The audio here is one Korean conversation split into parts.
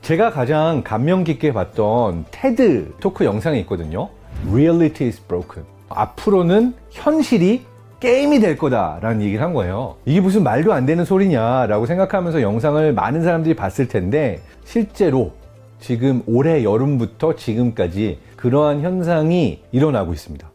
제가 가장 감명 깊게 봤던 테드 토크 영상이 있거든요. Reality is broken. 앞으로는 현실이 게임이 될 거다라는 얘기를 한 거예요. 이게 무슨 말도 안 되는 소리냐라고 생각하면서 영상을 많은 사람들이 봤을 텐데, 실제로 지금 올해 여름부터 지금까지 그러한 현상이 일어나고 있습니다.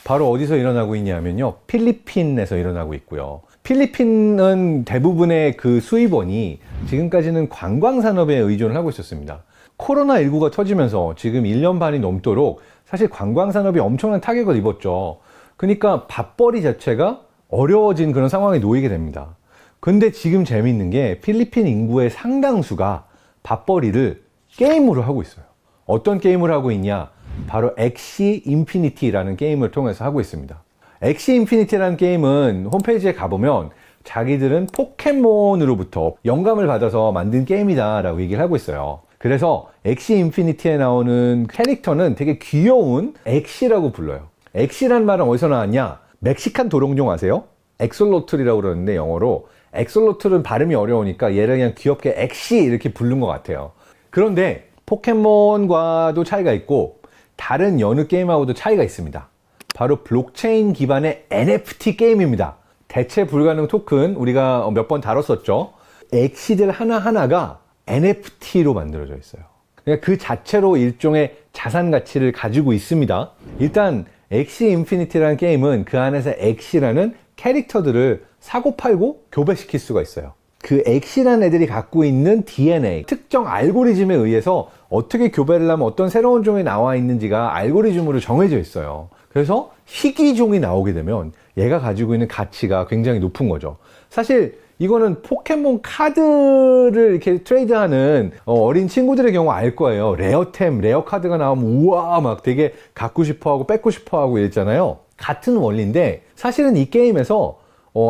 바로 어디서 일어나고 있냐면요, 필리핀에서 일어나고 있고요. 필리핀은 대부분의 그 수입원이 지금까지는 관광산업에 의존을 하고 있었습니다. 코로나19가 터지면서 지금 1년 반이 넘도록 사실 관광산업이 엄청난 타격을 입었죠. 그러니까 밥벌이 자체가 어려워진 그런 상황에 놓이게 됩니다. 근데 지금 재미있는 게 필리핀 인구의 상당수가 밥벌이를 게임으로 하고 있어요. 어떤 게임을 하고 있냐? 바로 엑시 인피니티라는 게임을 통해서 하고 있습니다. 엑시 인피니티라는 게임은 홈페이지에 가보면 자기들은 포켓몬으로부터 영감을 받아서 만든 게임이다 라고 얘기를 하고 있어요. 그래서 엑시 인피니티에 나오는 캐릭터는 되게 귀여운 엑시라고 불러요. 엑시란 말은 어디서 나왔냐? 멕시칸 도롱뇽 아세요? 엑솔로틀이라고 그러는데 영어로 엑솔로틀은 발음이 어려우니까 얘를 그냥 귀엽게 엑시 이렇게 부른 것 같아요. 그런데 포켓몬과도 차이가 있고 다른 여느 게임하고도 차이가 있습니다. 바로 블록체인 기반의 NFT 게임입니다. 대체 불가능 토큰, 우리가 몇 번 다뤘었죠. 엑시들 하나하나가 NFT로 만들어져 있어요. 그러니까 그 자체로 일종의 자산 가치를 가지고 있습니다. 일단 엑시 인피니티라는 게임은 그 안에서 엑시라는 캐릭터들을 사고 팔고 교배시킬 수가 있어요. 그 엑시라는 애들이 갖고 있는 DNA, 특정 알고리즘에 의해서 어떻게 교배를 하면 어떤 새로운 종이 나와 있는지가 알고리즘으로 정해져 있어요. 그래서 희귀종이 나오게 되면 얘가 가지고 있는 가치가 굉장히 높은 거죠. 사실 이거는 포켓몬 카드를 이렇게 트레이드하는 어린 친구들의 경우 알 거예요. 레어템, 레어 카드가 나오면 우와 막 되게 갖고 싶어하고 뺏고 싶어하고 이랬잖아요. 같은 원리인데 사실은 이 게임에서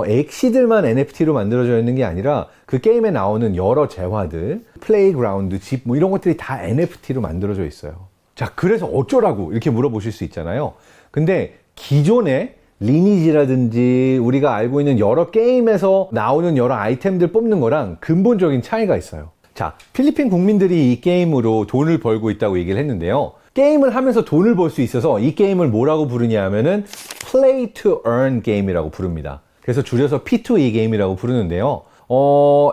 엑시들만 NFT로 만들어져 있는 게 아니라 그 게임에 나오는 여러 재화들, 플레이그라운드, 집 뭐 이런 것들이 다 NFT로 만들어져 있어요. 자, 그래서 어쩌라고 이렇게 물어보실 수 있잖아요. 근데 기존의 리니지라든지 우리가 알고 있는 여러 게임에서 나오는 여러 아이템들 뽑는 거랑 근본적인 차이가 있어요. 자, 필리핀 국민들이 이 게임으로 돈을 벌고 있다고 얘기를 했는데요. 게임을 하면서 돈을 벌 수 있어서 이 게임을 뭐라고 부르냐 하면은 Play to Earn 게임이라고 부릅니다. 그래서 줄여서 P2E 게임이라고 부르는데요.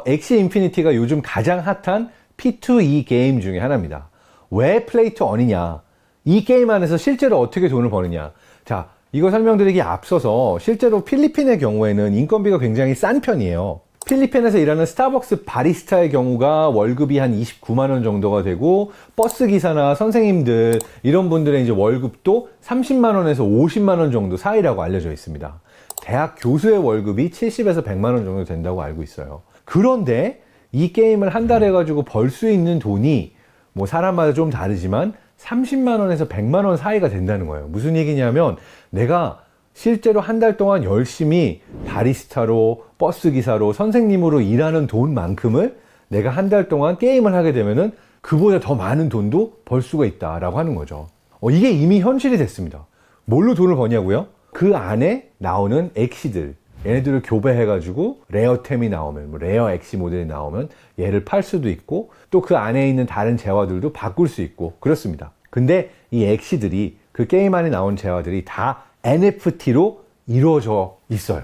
엑시 인피니티가 요즘 가장 핫한 P2E 게임 중에 하나입니다. 왜 Play to Earn이냐? 이 게임 안에서 실제로 어떻게 돈을 버느냐? 자, 이거 설명드리기 앞서서 실제로 필리핀의 경우에는 인건비가 굉장히 싼 편이에요. 필리핀에서 일하는 스타벅스 바리스타의 경우가 월급이 한 29만 원 정도가 되고, 버스 기사나 선생님들 이런 분들의 이제 월급도 30만 원에서 50만 원 정도 사이라고 알려져 있습니다. 대학 교수의 월급이 70에서 100만 원 정도 된다고 알고 있어요. 그런데 이 게임을 한 달 해가지고 벌 수 있는 돈이 뭐 사람마다 좀 다르지만 30만 원에서 100만 원 사이가 된다는 거예요. 무슨 얘기냐면 내가 실제로 한 달 동안 열심히 바리스타로, 버스 기사로, 선생님으로 일하는 돈만큼을 내가 한 달 동안 게임을 하게 되면은 그보다 더 많은 돈도 벌 수가 있다라고 하는 거죠. 이게 이미 현실이 됐습니다. 뭘로 돈을 버냐고요? 그 안에 나오는 엑시들, 얘네들을 교배해가지고 레어템이 나오면, 뭐 레어 엑시 모델이 나오면 얘를 팔 수도 있고 또 그 안에 있는 다른 재화들도 바꿀 수 있고 그렇습니다. 근데 이 엑시들이 그 게임 안에 나온 재화들이 다 NFT로 이루어져 있어요.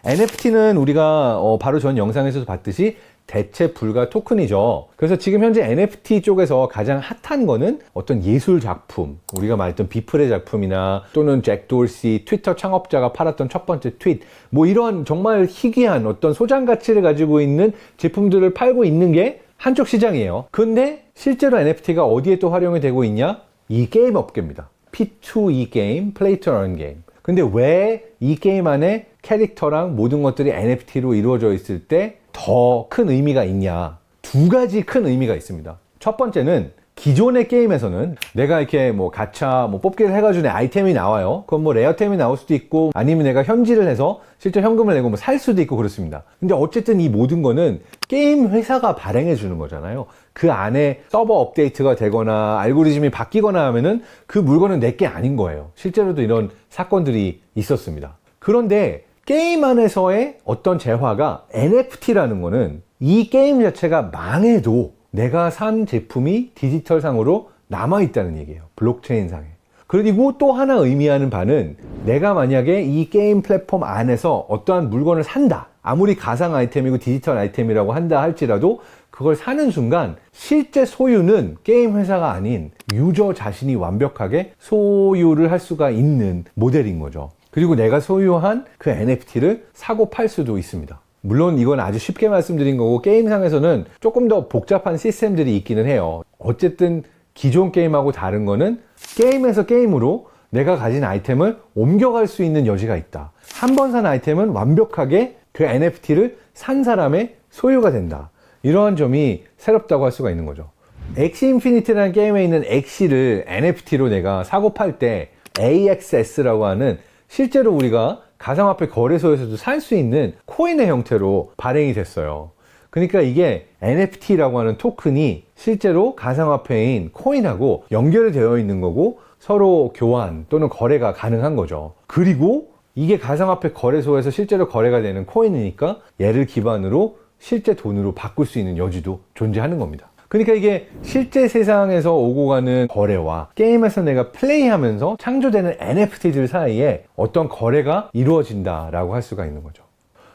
NFT는 우리가 바로 전 영상에서도 봤듯이 대체 불가 토큰이죠. 그래서 지금 현재 NFT 쪽에서 가장 핫한 거는 어떤 예술 작품, 우리가 말했던 비플의 작품이나 또는 잭 돌시, 트위터 창업자가 팔았던 첫 번째 트윗, 뭐 이런 정말 희귀한 어떤 소장 가치를 가지고 있는 제품들을 팔고 있는 게 한쪽 시장이에요. 근데 실제로 NFT가 어디에 또 활용이 되고 있냐? 이 게임 업계입니다. P2E 게임, Play to Earn 게임. 근데 왜 이 게임 안에 캐릭터랑 모든 것들이 NFT로 이루어져 있을 때 더 큰 의미가 있냐? 두 가지 큰 의미가 있습니다. 첫 번째는 기존의 게임에서는 내가 이렇게 뭐 가챠 뭐 뽑기를 해가지고 내 아이템이 나와요. 그건 뭐 레어템이 나올 수도 있고 아니면 내가 현질을 해서 실제 현금을 내고 뭐 살 수도 있고 그렇습니다. 근데 어쨌든 이 모든 거는 게임 회사가 발행해 주는 거잖아요. 그 안에 서버 업데이트가 되거나 알고리즘이 바뀌거나 하면은 그 물건은 내 게 아닌 거예요. 실제로도 이런 사건들이 있었습니다. 그런데 게임 안에서의 어떤 재화가 NFT라는 거는 이 게임 자체가 망해도 내가 산 제품이 디지털상으로 남아있다는 얘기예요. 블록체인상에. 그리고 또 하나 의미하는 바는 내가 만약에 이 게임 플랫폼 안에서 어떠한 물건을 산다. 아무리 가상 아이템이고 디지털 아이템이라고 한다 할지라도 그걸 사는 순간 실제 소유는 게임 회사가 아닌 유저 자신이 완벽하게 소유를 할 수가 있는 모델인 거죠. 그리고 내가 소유한 그 NFT를 사고 팔 수도 있습니다. 물론 이건 아주 쉽게 말씀드린 거고 게임상에서는 조금 더 복잡한 시스템들이 있기는 해요. 어쨌든 기존 게임하고 다른 거는 게임에서 게임으로 내가 가진 아이템을 옮겨갈 수 있는 여지가 있다. 한 번 산 아이템은 완벽하게 그 NFT를 산 사람의 소유가 된다. 이러한 점이 새롭다고 할 수가 있는 거죠. 엑시 인피니티라는 게임에 있는 엑시를 NFT로 내가 사고 팔 때 AXS라고 하는 실제로 우리가 가상화폐 거래소에서도 살 수 있는 코인의 형태로 발행이 됐어요. 그러니까 이게 NFT라고 하는 토큰이 실제로 가상화폐인 코인하고 연결이 되어 있는 거고 서로 교환 또는 거래가 가능한 거죠. 그리고 이게 가상화폐 거래소에서 실제로 거래가 되는 코인이니까 얘를 기반으로 실제 돈으로 바꿀 수 있는 여지도 존재하는 겁니다. 그러니까 이게 실제 세상에서 오고 가는 거래와 게임에서 내가 플레이하면서 창조되는 NFT들 사이에 어떤 거래가 이루어진다라고 할 수가 있는 거죠.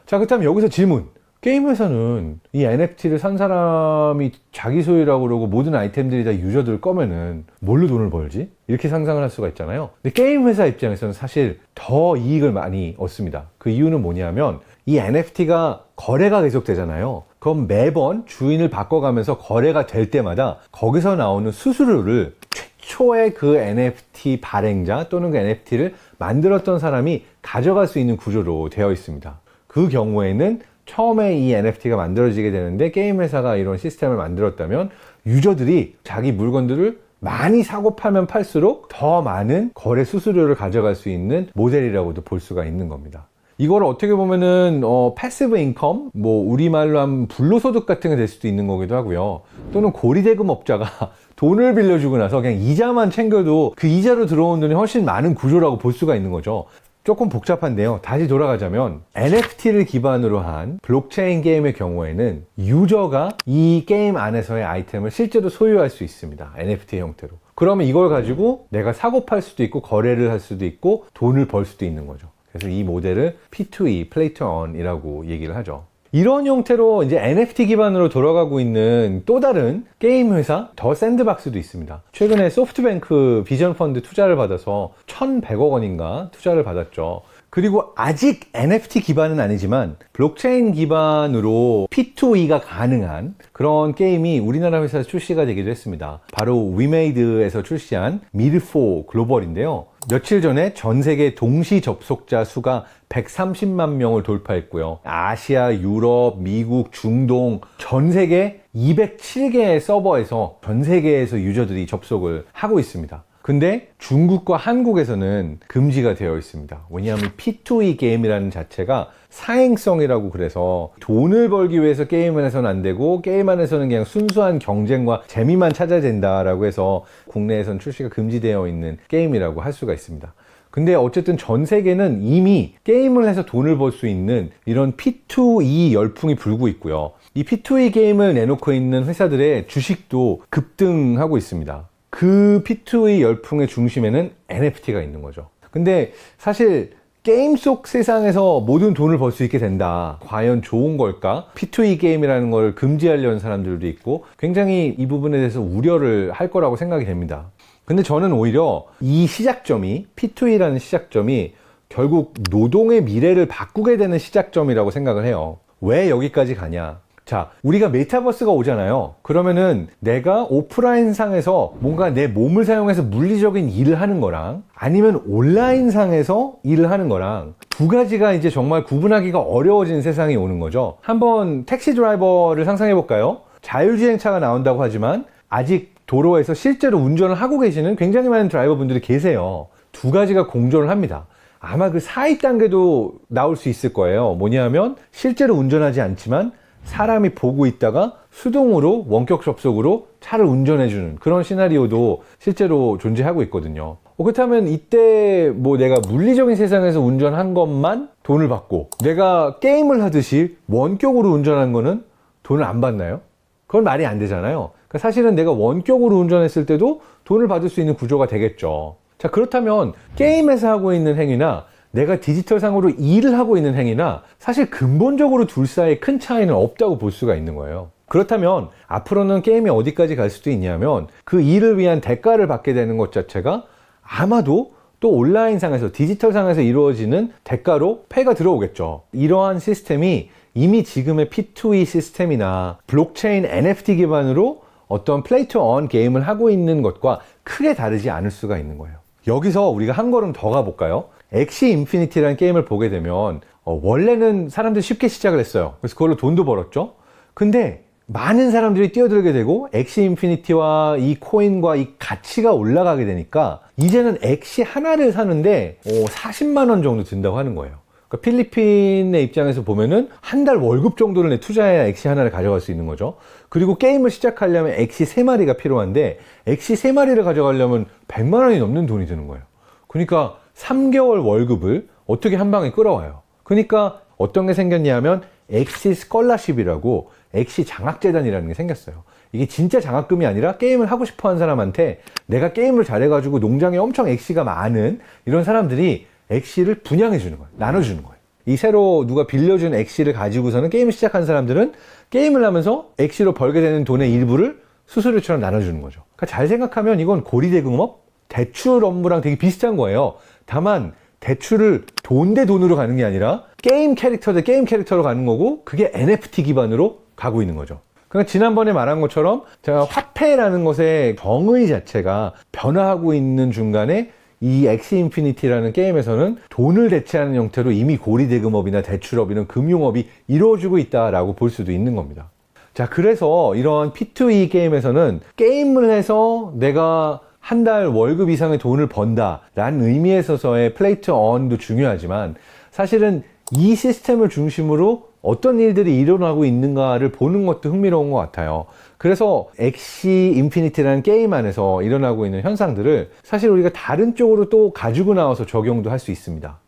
자, 그렇다면 여기서 질문. 게임 회사는 이 NFT를 산 사람이 자기 소유라고 그러고 모든 아이템들이 다 유저들 거면은 뭘로 돈을 벌지? 이렇게 상상을 할 수가 있잖아요. 근데 게임 회사 입장에서는 사실 더 이익을 많이 얻습니다. 그 이유는 뭐냐면 이 NFT가 거래가 계속 되잖아요. 그럼 매번 주인을 바꿔가면서 거래가 될 때마다 거기서 나오는 수수료를 최초의 그 NFT 발행자 또는 그 NFT를 만들었던 사람이 가져갈 수 있는 구조로 되어 있습니다. 그 경우에는 처음에 이 NFT가 만들어지게 되는데 게임 회사가 이런 시스템을 만들었다면 유저들이 자기 물건들을 많이 사고 팔면 팔수록 더 많은 거래 수수료를 가져갈 수 있는 모델이라고도 볼 수가 있는 겁니다. 이걸 어떻게 보면은 패시브 인컴, 뭐 우리말로 하면 불로소득 같은 게 될 수도 있는 거기도 하고요. 또는 고리대금업자가 돈을 빌려주고 나서 그냥 이자만 챙겨도 그 이자로 들어온 돈이 훨씬 많은 구조라고 볼 수가 있는 거죠. 조금 복잡한데요. 다시 돌아가자면 NFT를 기반으로 한 블록체인 게임의 경우에는 유저가 이 게임 안에서의 아이템을 실제로 소유할 수 있습니다. NFT 형태로. 그러면 이걸 가지고 내가 사고 팔 수도 있고 거래를 할 수도 있고 돈을 벌 수도 있는 거죠. 그래서 이 모델을 P2E, Play to Earn이라고 얘기를 하죠. 이런 형태로 이제 NFT 기반으로 돌아가고 있는 또 다른 게임 회사 더 샌드박스도 있습니다. 최근에 소프트뱅크 비전 펀드 투자를 받아서 1,100억 원인가 투자를 받았죠. 그리고 아직 NFT 기반은 아니지만 블록체인 기반으로 P2E가 가능한 그런 게임이 우리나라 회사에서 출시가 되기도 했습니다. 바로 위메이드에서 출시한 미드4 글로벌인데요. 며칠 전에 전 세계 동시 접속자 수가 130만 명을 돌파했고요. 아시아, 유럽, 미국, 중동 전 세계 207개의 서버에서 전 세계에서 유저들이 접속을 하고 있습니다. 근데 중국과 한국에서는 금지가 되어 있습니다. 왜냐하면 P2E 게임이라는 자체가 사행성이라고 그래서 돈을 벌기 위해서 게임을 해서는 안 되고 게임 안에서는 그냥 순수한 경쟁과 재미만 찾아야 된다라고 해서 국내에서는 출시가 금지되어 있는 게임이라고 할 수가 있습니다. 근데 어쨌든 전 세계는 이미 게임을 해서 돈을 벌 수 있는 이런 P2E 열풍이 불고 있고요. 이 P2E 게임을 내놓고 있는 회사들의 주식도 급등하고 있습니다. 그 P2E 열풍의 중심에는 NFT가 있는 거죠. 근데 사실 게임 속 세상에서 모든 돈을 벌 수 있게 된다. 과연 좋은 걸까? P2E 게임이라는 걸 금지하려는 사람들도 있고 굉장히 이 부분에 대해서 우려를 할 거라고 생각이 됩니다. 근데 저는 오히려 이 시작점이 P2E라는 시작점이 결국 노동의 미래를 바꾸게 되는 시작점이라고 생각을 해요. 왜 여기까지 가냐? 자, 우리가 메타버스가 오잖아요. 그러면은 내가 오프라인 상에서 뭔가 내 몸을 사용해서 물리적인 일을 하는 거랑 아니면 온라인 상에서 일을 하는 거랑 두 가지가 이제 정말 구분하기가 어려워진 세상이 오는 거죠. 한번 택시 드라이버를 상상해 볼까요? 자율주행차가 나온다고 하지만 아직 도로에서 실제로 운전을 하고 계시는 굉장히 많은 드라이버분들이 계세요. 두 가지가 공존을 합니다. 아마 그 사이 단계도 나올 수 있을 거예요. 뭐냐면 실제로 운전하지 않지만 사람이 보고 있다가 수동으로 원격 접속으로 차를 운전해주는 그런 시나리오도 실제로 존재하고 있거든요. 그렇다면 이때 뭐 내가 물리적인 세상에서 운전한 것만 돈을 받고 내가 게임을 하듯이 원격으로 운전한 거는 돈을 안 받나요? 그건 말이 안 되잖아요. 그러니까 사실은 내가 원격으로 운전했을 때도 돈을 받을 수 있는 구조가 되겠죠. 자, 그렇다면 게임에서 하고 있는 행위나 내가 디지털상으로 일을 하고 있는 행위나 사실 근본적으로 둘 사이에 큰 차이는 없다고 볼 수가 있는 거예요. 그렇다면 앞으로는 게임이 어디까지 갈 수도 있냐면 그 일을 위한 대가를 받게 되는 것 자체가 아마도 또 온라인상에서 디지털상에서 이루어지는 대가로 페이가 들어오겠죠. 이러한 시스템이 이미 지금의 P2E 시스템이나 블록체인 NFT 기반으로 어떤 플레이 투 원 게임을 하고 있는 것과 크게 다르지 않을 수가 있는 거예요. 여기서 우리가 한 걸음 더 가볼까요? 엑시 인피니티라는 게임을 보게 되면 원래는 사람들이 쉽게 시작을 했어요. 그래서 그걸로 돈도 벌었죠. 근데 많은 사람들이 뛰어들게 되고 엑시 인피니티와 이 코인과 이 가치가 올라가게 되니까 이제는 엑시 하나를 사는데 40만 원 정도 든다고 하는 거예요. 그러니까 필리핀의 입장에서 보면은 한 달 월급 정도를 내 투자해야 엑시 하나를 가져갈 수 있는 거죠. 그리고 게임을 시작하려면 엑시 3마리가 필요한데 엑시 3마리를 가져가려면 100만 원이 넘는 돈이 드는 거예요. 그러니까 3개월 월급을 어떻게 한 방에 끌어와요. 그러니까 어떤 게 생겼냐면 엑시 스컬러십이라고 엑시 장학재단이라는 게 생겼어요. 이게 진짜 장학금이 아니라 게임을 하고 싶어 하는 사람한테 내가 게임을 잘해가지고 농장에 엄청 엑시가 많은 이런 사람들이 엑시를 분양해 주는 거예요. 나눠주는 거예요. 이 새로 누가 빌려준 엑시를 가지고서는 게임을 시작한 사람들은 게임을 하면서 엑시로 벌게 되는 돈의 일부를 수수료처럼 나눠주는 거죠. 그러니까 잘 생각하면 이건 고리대금업, 대출 업무랑 되게 비슷한 거예요. 다만 대출을 돈 대 돈으로 가는 게 아니라 게임 캐릭터 대 게임 캐릭터로 가는 거고 그게 NFT 기반으로 가고 있는 거죠. 그러니까 지난번에 말한 것처럼 제가 화폐라는 것의 정의 자체가 변화하고 있는 중간에 이 엑시 인피니티라는 게임에서는 돈을 대체하는 형태로 이미 고리대금업이나 대출업 이런 금융업이 이루어지고 있다라고 볼 수도 있는 겁니다. 자, 그래서 이런 P2E 게임에서는 게임을 해서 내가 한 달 월급 이상의 돈을 번다라는 의미에 있어서의 플레이 투 언도 중요하지만 사실은 이 시스템을 중심으로 어떤 일들이 일어나고 있는가를 보는 것도 흥미로운 것 같아요. 그래서 엑시 인피니티라는 게임 안에서 일어나고 있는 현상들을 사실 우리가 다른 쪽으로 또 가지고 나와서 적용도 할 수 있습니다.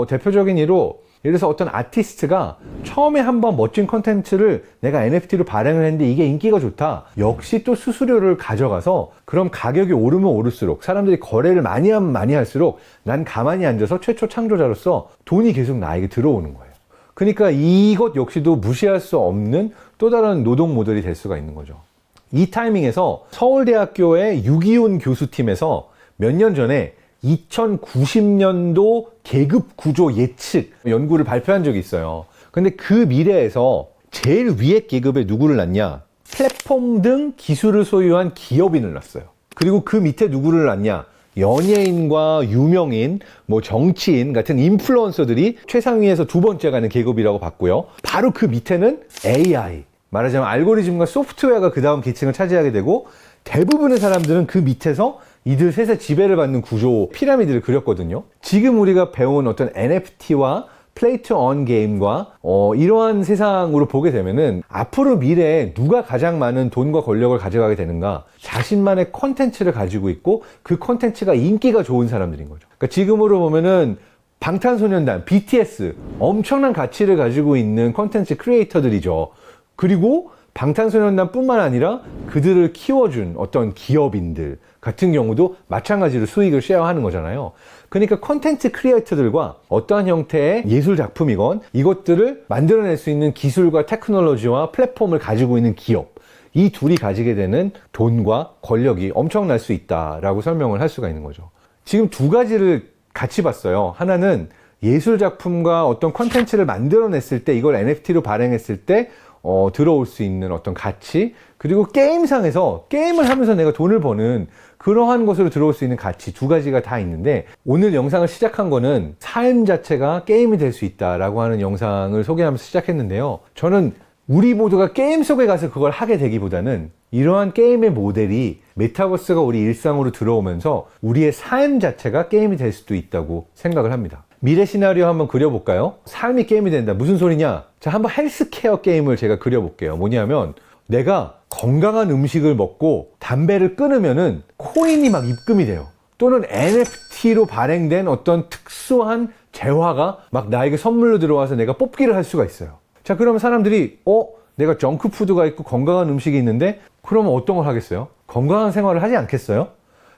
대표적인 예로 예를 들어서 어떤 아티스트가 처음에 한번 멋진 컨텐츠를 내가 NFT로 발행을 했는데 이게 인기가 좋다. 역시 또 수수료를 가져가서 그럼 가격이 오르면 오를수록 사람들이 거래를 많이 하면 많이 할수록 난 가만히 앉아서 최초 창조자로서 돈이 계속 나에게 들어오는 거예요. 그러니까 이것 역시도 무시할 수 없는 또 다른 노동 모델이 될 수가 있는 거죠. 이 타이밍에서 서울대학교의 유기훈 교수팀에서 몇 년 전에 2090년도 계급 구조 예측 연구를 발표한 적이 있어요. 근데 그 미래에서 제일 위에 계급에 누구를 놨냐? 플랫폼 등 기술을 소유한 기업인을 놨어요. 그리고 그 밑에 누구를 놨냐? 연예인과 유명인, 정치인 같은 인플루언서들이 최상위에서 두 번째 가는 계급이라고 봤고요. 바로 그 밑에는 AI, 말하자면 알고리즘과 소프트웨어가 그 다음 계층을 차지하게 되고 대부분의 사람들은 그 밑에서 이들 셋의 지배를 받는 구조 피라미드를 그렸거든요. 지금 우리가 배운 어떤 NFT와 플레이 투 원 게임과 이러한 세상으로 보게 되면은 앞으로 미래에 누가 가장 많은 돈과 권력을 가져가게 되는가? 자신만의 컨텐츠를 가지고 있고 그 컨텐츠가 인기가 좋은 사람들인 거죠. 그러니까 지금으로 보면은 방탄소년단, BTS 엄청난 가치를 가지고 있는 컨텐츠 크리에이터들이죠. 그리고 방탄소년단 뿐만 아니라 그들을 키워준 어떤 기업인들 같은 경우도 마찬가지로 수익을 쉐어하는 거잖아요. 그러니까 컨텐츠 크리에이터들과 어떠한 형태의 예술 작품이건 이것들을 만들어낼 수 있는 기술과 테크놀로지와 플랫폼을 가지고 있는 기업, 이 둘이 가지게 되는 돈과 권력이 엄청날 수 있다라고 설명을 할 수가 있는 거죠. 지금 두 가지를 같이 봤어요. 하나는 예술 작품과 어떤 컨텐츠를 만들어냈을 때 이걸 NFT로 발행했을 때 들어올 수 있는 어떤 가치, 그리고 게임상에서 게임을 하면서 내가 돈을 버는 그러한 것으로 들어올 수 있는 가치, 두 가지가 다 있는데 오늘 영상을 시작한 거는 삶 자체가 게임이 될 수 있다라고 하는 영상을 소개하면서 시작했는데요. 저는 우리 모두가 게임 속에 가서 그걸 하게 되기보다는 이러한 게임의 모델이 메타버스가 우리 일상으로 들어오면서 우리의 삶 자체가 게임이 될 수도 있다고 생각을 합니다. 미래 시나리오 한번 그려볼까요? 삶이 게임이 된다. 무슨 소리냐? 자, 한번 헬스케어 게임을 제가 그려볼게요. 뭐냐면 내가 건강한 음식을 먹고 담배를 끊으면은 코인이 막 입금이 돼요. 또는 NFT로 발행된 어떤 특수한 재화가 막 나에게 선물로 들어와서 내가 뽑기를 할 수가 있어요. 자, 그러면 사람들이 내가 정크푸드가 있고 건강한 음식이 있는데 그러면 어떤 걸 하겠어요? 건강한 생활을 하지 않겠어요?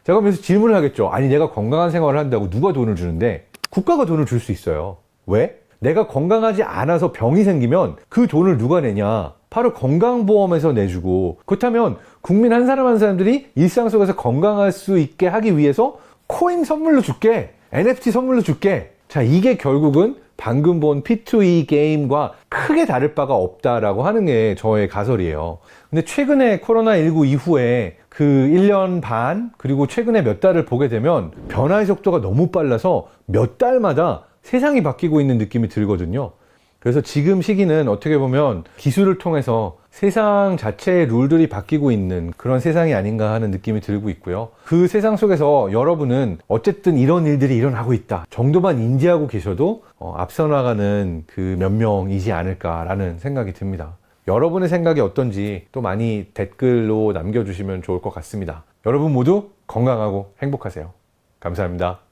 자, 그러면서 질문을 하겠죠. 아니, 내가 건강한 생활을 한다고 누가 돈을 주는데? 국가가 돈을 줄 수 있어요. 왜? 내가 건강하지 않아서 병이 생기면 그 돈을 누가 내냐? 바로 건강보험에서 내주고, 그렇다면 국민 한 사람 한 사람들이 일상 속에서 건강할 수 있게 하기 위해서 코인 선물로 줄게, NFT 선물로 줄게. 자, 이게 결국은 방금 본 P2E 게임과 크게 다를 바가 없다라고 하는 게 저의 가설이에요. 근데 최근에 코로나19 이후에 그 1년 반, 그리고 최근에 몇 달을 보게 되면 변화의 속도가 너무 빨라서 몇 달마다 세상이 바뀌고 있는 느낌이 들거든요. 그래서 지금 시기는 어떻게 보면 기술을 통해서 세상 자체의 룰들이 바뀌고 있는 그런 세상이 아닌가 하는 느낌이 들고 있고요. 그 세상 속에서 여러분은 어쨌든 이런 일들이 일어나고 있다 정도만 인지하고 계셔도 앞서 나가는 그 몇 명이지 않을까라는 생각이 듭니다. 여러분의 생각이 어떤지 또 많이 댓글로 남겨주시면 좋을 것 같습니다. 여러분 모두 건강하고 행복하세요. 감사합니다.